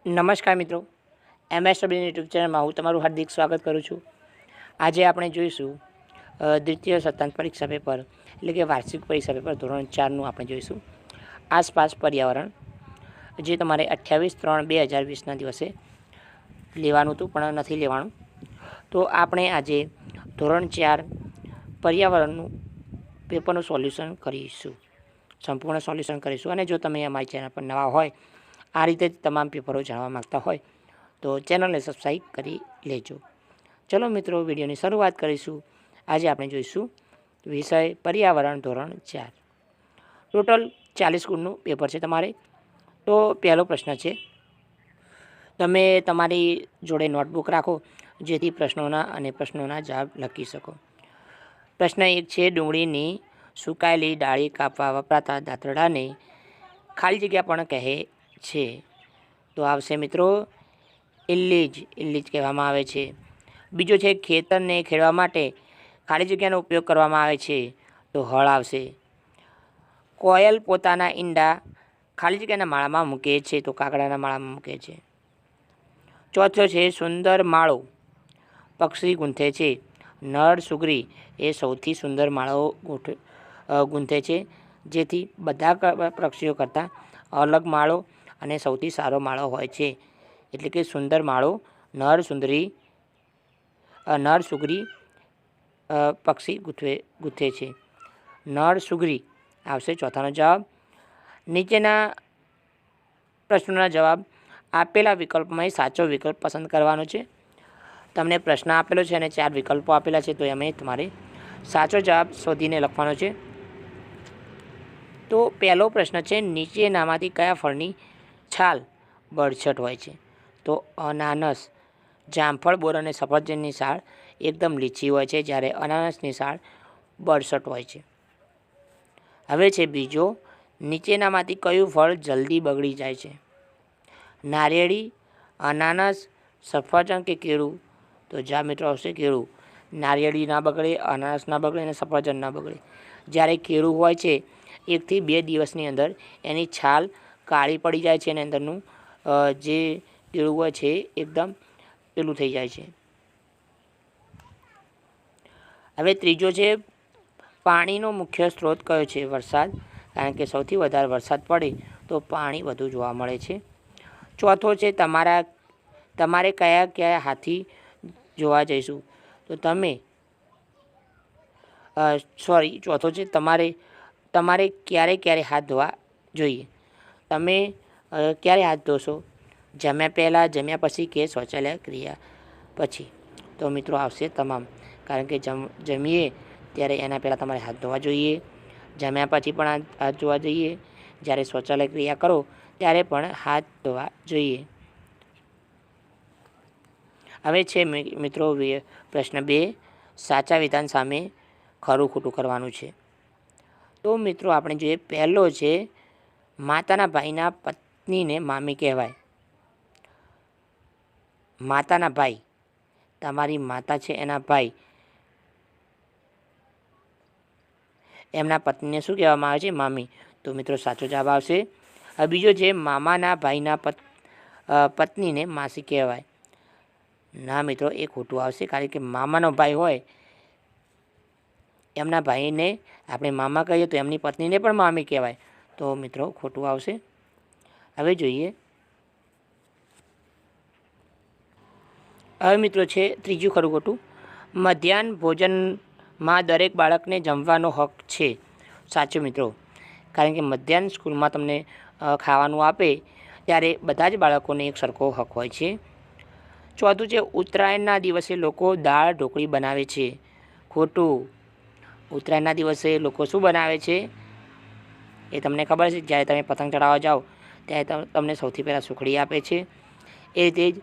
નમસ્કાર મિત્રો, MSW YouTube ચેનલમાં હું તમારું હાર્દિક સ્વાગત કરું છું। આજે આપણે જોઈશું દ્વિતીય સત્રાંત પરીક્ષા પેપર એટલે કે વાર્ષિક પરીક્ષા પેપર ધોરણ 4નું આપણે જોઈશું આસપાસ પર્યાવરણ, જે તમારે 28/3/2020ના દિવસે લેવાનું હતું પણ નથી લેવાનું। તો આપણે આજે ધોરણ 4 પર્યાવરણનું પેપરનું સોલ્યુશન કરીશું, સંપૂર્ણ સોલ્યુશન કરીશું। અને જો તમે અમારી ચેનલ પર નવા હોય, આ રીતે તમામ પેપરો જાણવા માગતા હોય તો ચેનલને સબસ્ક્રાઈબ કરી લેજો। ચલો મિત્રો, વિડીયોની શરૂઆત કરીશું। આજે આપણે જોઈશું વિષય પર્યાવરણ ધોરણ 4। ટોટલ 40 ગુણનું પેપર છે તમારે। તો પહેલો પ્રશ્ન છે, તમે તમારી જોડે નોટબુક રાખો જેથી પ્રશ્નોના જવાબ લખી શકો। પ્રશ્ન 1 છે, ડુંગળીની સુકાયેલી ડાળી કાપવા વપરાતા દાંતરડાને ખાલી જગ્યા પણ કહે છે। તો આવશે મિત્રો ઇલ્લીજ કહેવામાં આવે છે। બીજો છે, ખેતરને ખેડવા માટે ખાલી જગ્યાનો ઉપયોગ કરવામાં આવે છે, તો હળ આવશે। કોયલ પોતાના ઈંડા ખાલી જગ્યાના માળામાં મૂકે છે, તો કાગડાના માળામાં મૂકે છે। ચોથો છે, સુંદર માળો પક્ષી ગૂંથે છે, નર સુગરી એ સૌથી સુંદર માળો ગૂંથે છે, જેથી બધા પક્ષીઓ કરતાં અલગ માળો અને સૌથી સારો માળો હોય છે। એટલે કે સુંદર માળો નર સુગરી પક્ષી ગૂંથે છે। નર સુગરી આવશે ચોથાનો જવાબ। નીચેના પ્રશ્નોના જવાબ આપેલા વિકલ્પમાં સાચો વિકલ્પ પસંદ કરવાનો છે। તમને પ્રશ્ન આપેલો છે અને 4 વિકલ્પો આપેલા છે, તો એમાં તમારે સાચો જવાબ શોધીને લખવાનો છે। તો પહેલો પ્રશ્ન છે, નીચેનામાંથી કયા ફળની છાલ બરછટ હોય છે? તો અનાનસ, જામફળ, બોર અને સફરજનની છાલ એકદમ લીચી હોય છે, જ્યારે અનાનસની છાલ બરછટ હોય છે। હવે છે બીજો, નીચેનામાંથી કયું ફળ જલ્દી બગડી જાય છે? નારિયેળી, અનાનસ, સફરજન કે કેળું? તો જા મિત્રો આવશે કેળું। નારિયેળી ના બગડે, અનાનસ ના બગડે અને સફરજન ના બગડે। જ્યારે કેળું હોય છે, 1 થી 2 દિવસની અંદર એની છાલ કાળી પડી જાય છે અને અંદરનું જે કેળું હોય છે એકદમ પેલું થઈ જાય છે। હવે ત્રીજો છે, પાણીનો મુખ્ય સ્ત્રોત કયો છે? વરસાદ, કારણ કે સૌથી વધારે વરસાદ પડે તો પાણી વધુ જોવા મળે છે। ચોથો છે, તમારે કયા હાથી જોવા જઈશું? તો ચોથો છે, તમારે ક્યારે હાથ ધોવા જોઈએ? તમે ક્યારે હાથ ધોશો? જમ્યા પહેલાં, જમ્યા પછી કે શૌચાલય ક્રિયા પછી? તો મિત્રો આવશે તમામ, કારણ કે જમીએ ત્યારે એના પહેલાં તમારે હાથ ધોવા જોઈએ, જમ્યા પછી પણ હાથ ધોવા જોઈએ, જ્યારે શૌચાલય ક્રિયા કરો ત્યારે પણ હાથ ધોવા જોઈએ। હવે છે મિત્રો પ્રશ્ન 2, સાચા વિધાન સામે ખરું ખોટું કરવાનું છે। તો મિત્રો આપણે જોઈએ, પહેલો છે, માતાના ભાઈના પત્નીને મામી કહેવાય। માતાના ભાઈ, તમારી માતા છે એના ભાઈ, એમના પત્નીને શું કહેવામાં આવે છે? મામી। તો મિત્રો સાચો જવાબ આવશે। હવે બીજો છે, મામાના ભાઈના પત્નીને માસી કહેવાય। ના મિત્રો, એ ખોટું આવશે, કારણ કે મામાનો ભાઈ હોય એમના ભાઈને આપણે મામા કહીએ તો એમની પત્નીને પણ મામી કહેવાય। તો મિત્રો ખોટું આવશે। હવે જોઈએ, હવે મિત્રો છે ત્રીજું ખરું ખોટું, મધ્યાહન ભોજનમાં દરેક બાળકને જમવાનો હક છે। સાચું મિત્રો, કારણ કે મધ્યાહન સ્કૂલમાં તમને ખાવાનું આપે ત્યારે બધા જ બાળકોને એક સરખો હક હોય છે। ચોથું છે, ઉત્તરાયણના દિવસે લોકો દાળ ઢોકળી બનાવે છે। ખોટું, ઉત્તરાયણના દિવસે લોકો શું બનાવે છે એ તમને ખબર છે? જ્યારે તમે પતંગ ચડાવવા જાઓ ત્યારે તમને સૌથી પહેલાં સુખડી આપે છે, એ રીતે જ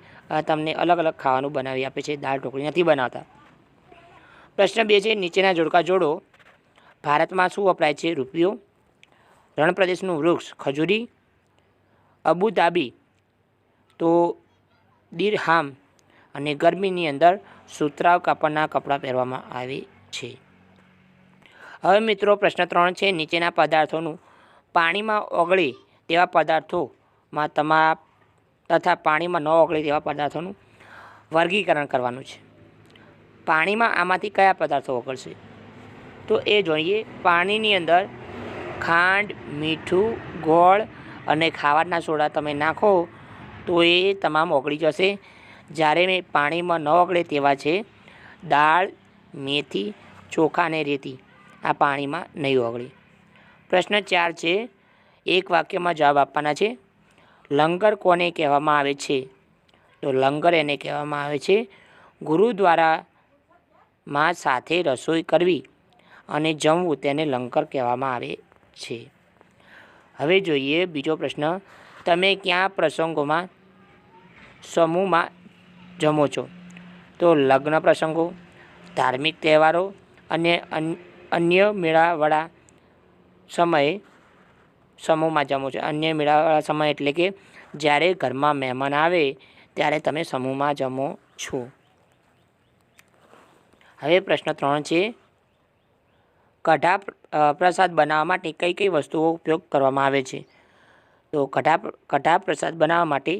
તમને અલગ અલગ ખાવાનું બનાવી આપે છે, દાળ ઢોકળી નથી બનાવતા। પ્રશ્ન 2 છે, નીચેના જોડકા જોડો। ભારતમાં શું વપરાય છે? રૂપિયો, રણ પ્રદેશનું વૃક્ષ ખજૂરી, અબુધાબી તો દિરહામ, અને ગરમીની અંદર સુતરાઉ કાપડના કપડાં પહેરવામાં આવે છે। હવે મિત્રો પ્રશ્ન 3 છે, નીચેના પદાર્થોનું પાણીમાં ઓગળે તેવા પદાર્થોમાં તથા પાણીમાં ન ઓગળે તેવા પદાર્થોનું વર્ગીકરણ કરવાનું છે. પાણીમાં આમાંથી કયા પદાર્થો ઓગળશે? તો એ જોઈએ. પાણીની અંદર ખાંડ, મીઠું, ગોળ અને ખાવાના સોડા તમે નાખો તો એ તમામ ઓગળી જશે. જ્યારે પાણીમાં ન ઓગળે તેવા છે દાળ, મેથી, ચોખા અને રેતી. આ પાણીમાં નહીં ઓગળે. પ્રશ્ન 4 છે, એક વાક્યમાં જવાબ આપવાના છે. લંગર કોને કહેવામાં આવે છે? તો લંગર એને કહેવામાં આવે છે ગુરુદ્વારામાં સાથે રસોઈ કરવી અને જમવું, તેને લંગર કહેવામાં આવે છે. હવે જોઈએ બીજો પ્રશ્ન. તમે કયા પ્રસંગોમાં સમૂહમાં જમો છો? તો લગ્ન પ્રસંગો, ધાર્મિક તહેવારો અને અન્ય મેળાવડા સમયે સમૂહમાં જમો છો. અન્ય મેળાવડા સમય એટલે કે જ્યારે ઘરમાં મહેમાન આવે ત્યારે તમે સમૂહમાં જમો છો. હવે પ્રશ્ન 3 છે, કઢા પ્રસાદ બનાવવા માટે કઈ કઈ વસ્તુઓ ઉપયોગ કરવામાં આવે છે? તો કઢા પ્રસાદ બનાવવા માટે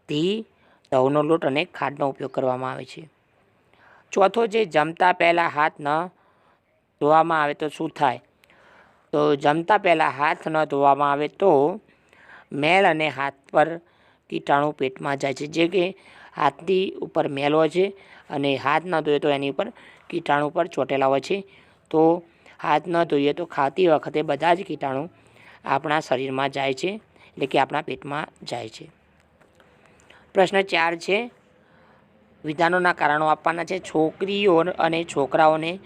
ઘી, ઘઉંનો લોટ અને ખાંડનો ઉપયોગ કરવામાં આવે છે. ચોથો છે, જમતા પહેલાં હાથ ન ધોવામાં આવે તો શું થાય? તો જમતા પહેલાં હાથ ન ધોવામાં આવે તો મેલ અને હાથ પર કીટાણુ પેટમાં જાય છે. જે કે હાથની ઉપર મેલ હોય છે અને હાથ ન ધોઈએ તો એની ઉપર કીટાણુ પર ચોંટેલા હોય છે. તો હાથ ન ધોઈએ તો ખાતી વખતે બધા જ કીટાણુ આપણા શરીરમાં જાય છે, એટલે કે આપણા પેટમાં જાય છે. પ્રશ્ન 4 છે, વિધાનોના કારણો આપવાના છે. છોકરીઓ અને છોકરાઓને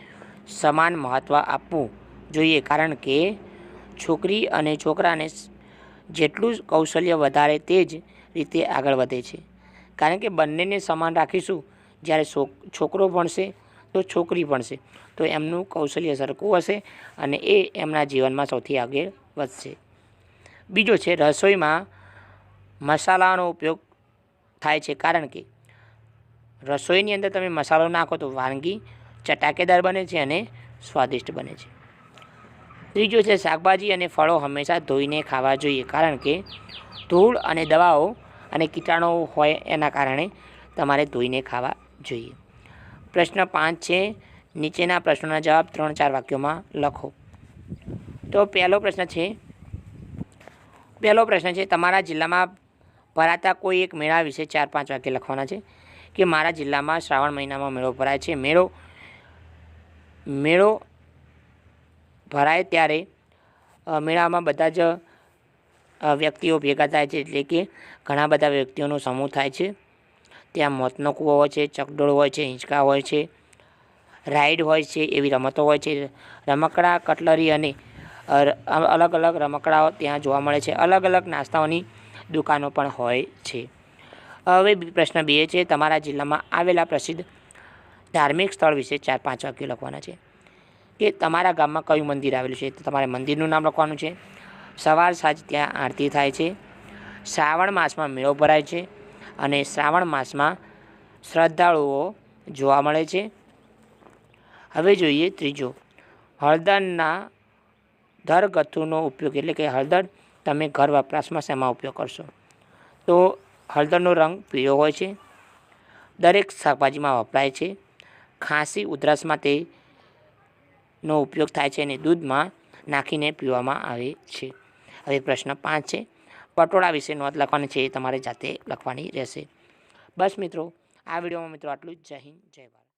સમાન મહત્ત્વ આપવું જોઈએ, કારણ કે છોકરી અને છોકરાને જેટલું કૌશલ્ય વધારે તે જ રીતે આગળ વધે છે. કારણ કે બંનેને સમાન રાખીશું. જ્યારે છોકરો ભણશે તો છોકરી ભણશે તો એમનું કૌશલ્ય સરખું હશે અને એ એમના જીવનમાં સૌથી આગળ વધશે. બીજો છે, રસોઈમાં મસાલાનો ઉપયોગ થાય છે, કારણ કે રસોઈની અંદર તમે મસાલો નાખો તો વાનગી ચટાકેદાર બને છે અને સ્વાદિષ્ટ બને છે. ત્રીજો છે, શાકભાજી અને ફળો હંમેશા ધોઈને ખાવા જોઈએ, કારણ કે ધૂળ અને દવાઓ અને કીટાણુઓ હોય એના કારણે તમારે ધોઈને ખાવા જોઈએ. પ્રશ્ન 5 છે, નીચેના પ્રશ્નોના જવાબ 3-4 વાક્યોમાં લખો. તો પહેલો પ્રશ્ન છે, તમારા જિલ્લામાં ભરાતા કોઈ એક મેળા વિશે 4-5 વાક્ય લખવાના છે. કે મારા જિલ્લામાં શ્રાવણ મહિનામાં મેળો ભરાય છે. મેળો ભરાય ત્યારે મેળામાં બધા જ વ્યક્તિઓ ભેગા થાય છે, એટલે કે ઘણા બધા વ્યક્તિઓનો સમૂહ થાય છે. ત્યાં મોતનો કૂવો હોય છે, ચકડોળ હોય છે, હિંચકા હોય છે, રાઈડ હોય છે, એવી રમતો હોય છે. રમકડા, કટલરી અને અલગ અલગ રમકડાઓ ત્યાં જોવા મળે છે. અલગ અલગ નાસ્તાઓની દુકાનો પણ હોય છે. હવે પ્રશ્ન 2 છે, તમારા જિલ્લામાં આવેલા પ્રસિદ્ધ ધાર્મિક સ્થળ વિશે 4-5 વાક્યો લખવાના છે. કે તમારા ગામમાં કયું મંદિર આવેલું છે? તો તમારે મંદિરનું નામ લખવાનું છે. સવાર સાંજ ત્યાં આરતી થાય છે. શ્રાવણ માસમાં મેળો ભરાય છે અને શ્રાવણ માસમાં શ્રદ્ધાળુઓ જોવા મળે છે. હવે જોઈએ ત્રીજો, હળદરના ઘરગથ્થુનો ઉપયોગ, એટલે કે હળદર તમે ઘર વપરાશમાં શેમાં ઉપયોગ કરશો? તો હળદરનો રંગ પીળો હોય છે. દરેક શાકભાજીમાં વપરાય છે. ખાંસી ઉધરસમાં તેનો ઉપયોગ થાય છે અને દૂધમાં નાખીને પીવામાં આવે છે. હવે પ્રશ્ન 5 છે, પટોળા વિશે નોંધ લખવાની છે, એ તમારે જાતે લખવાની રહેશે. બસ મિત્રો, આ વિડીયોમાં મિત્રો આટલું જ. જય હિન્દ, જય ભારત.